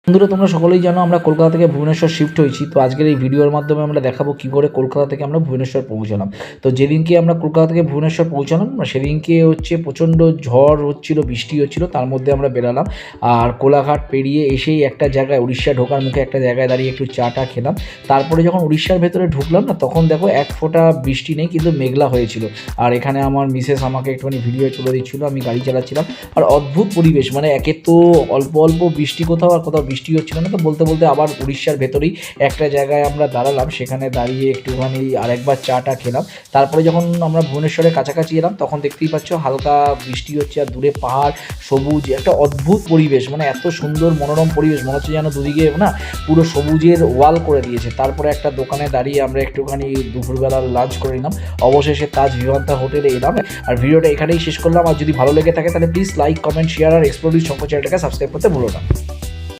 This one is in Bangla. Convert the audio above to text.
বন্ধুরা, তোমরা সকলেই জানো আমরা কলকাতা থেকে ভুবনেশ্বর শিফট হয়েছি। তো আজকের এই ভিডিওর মাধ্যমে আমরা দেখাবো কী করে কলকাতা থেকে আমরা ভুবনেশ্বর পৌঁছালাম। তো যেদিনকে আমরা কলকাতা থেকে ভুবনেশ্বর পৌঁছালাম সেদিনকে প্রচণ্ড ঝড় হচ্ছিল, বৃষ্টি হচ্ছিল, তার মধ্যে আমরা বেরালাম। আর কোলাঘাট পেরিয়ে এসেই একটা জায়গায়, উড়িষ্যা ঢোকার মুখে একটা জায়গায় দাঁড়িয়ে একটু চা খেলাম। তারপরে যখন উড়িষ্যার ভেতরে ঢুকলাম না, তখন দেখো এক ফোঁটা বৃষ্টি নেই, কিন্তু মেঘলা হয়েছিল। আর এখানে আমার মিসেস আমাকে একটুখানি ভিডিও তুলে দিচ্ছিলো, আমি গাড়ি চালাচ্ছিলাম। আর অদ্ভুত পরিবেশ, মানে একে তো অল্প অল্প বৃষ্টি কোথাও, আর কোথাও বৃষ্টি হচ্ছিল না। তো বলতে বলতে আবার উড়িষ্যার ভেতরেই একটা জায়গায় আমরা দাঁড়ালাম, সেখানে দাঁড়িয়ে একটুখানি আরেকবার চাটা খেলাম। তারপরে যখন আমরা ভুবনেশ্বরের কাছাকাছি এলাম, তখন দেখতেই পাচ্ছ হালকা বৃষ্টি হচ্ছে, আর দূরে পাহাড়, সবুজ, একটা অদ্ভুত পরিবেশ, মানে এত সুন্দর মনোরম পরিবেশ, মনে হচ্ছে যেন দুদিকে না পুরো সবুজের ওয়াল করে দিয়েছে। তারপরে একটা দোকানে দাঁড়িয়ে আমরা একটুখানি দুপুরবেলার লাঞ্চ করে নিলাম। অবশেষে তাজ ভিভান্তা হোটেলে এলাম। আর ভিডিওটা এখানেই শেষ করলাম। আর যদি ভালো লেগে থাকে তাহলে প্লিজ লাইক, কমেন্ট, শেয়ার আর এক্সপ্লোর শঙ্কর চ্যানেলটাকে সাবস্ক্রাইব করতে ভুলো না।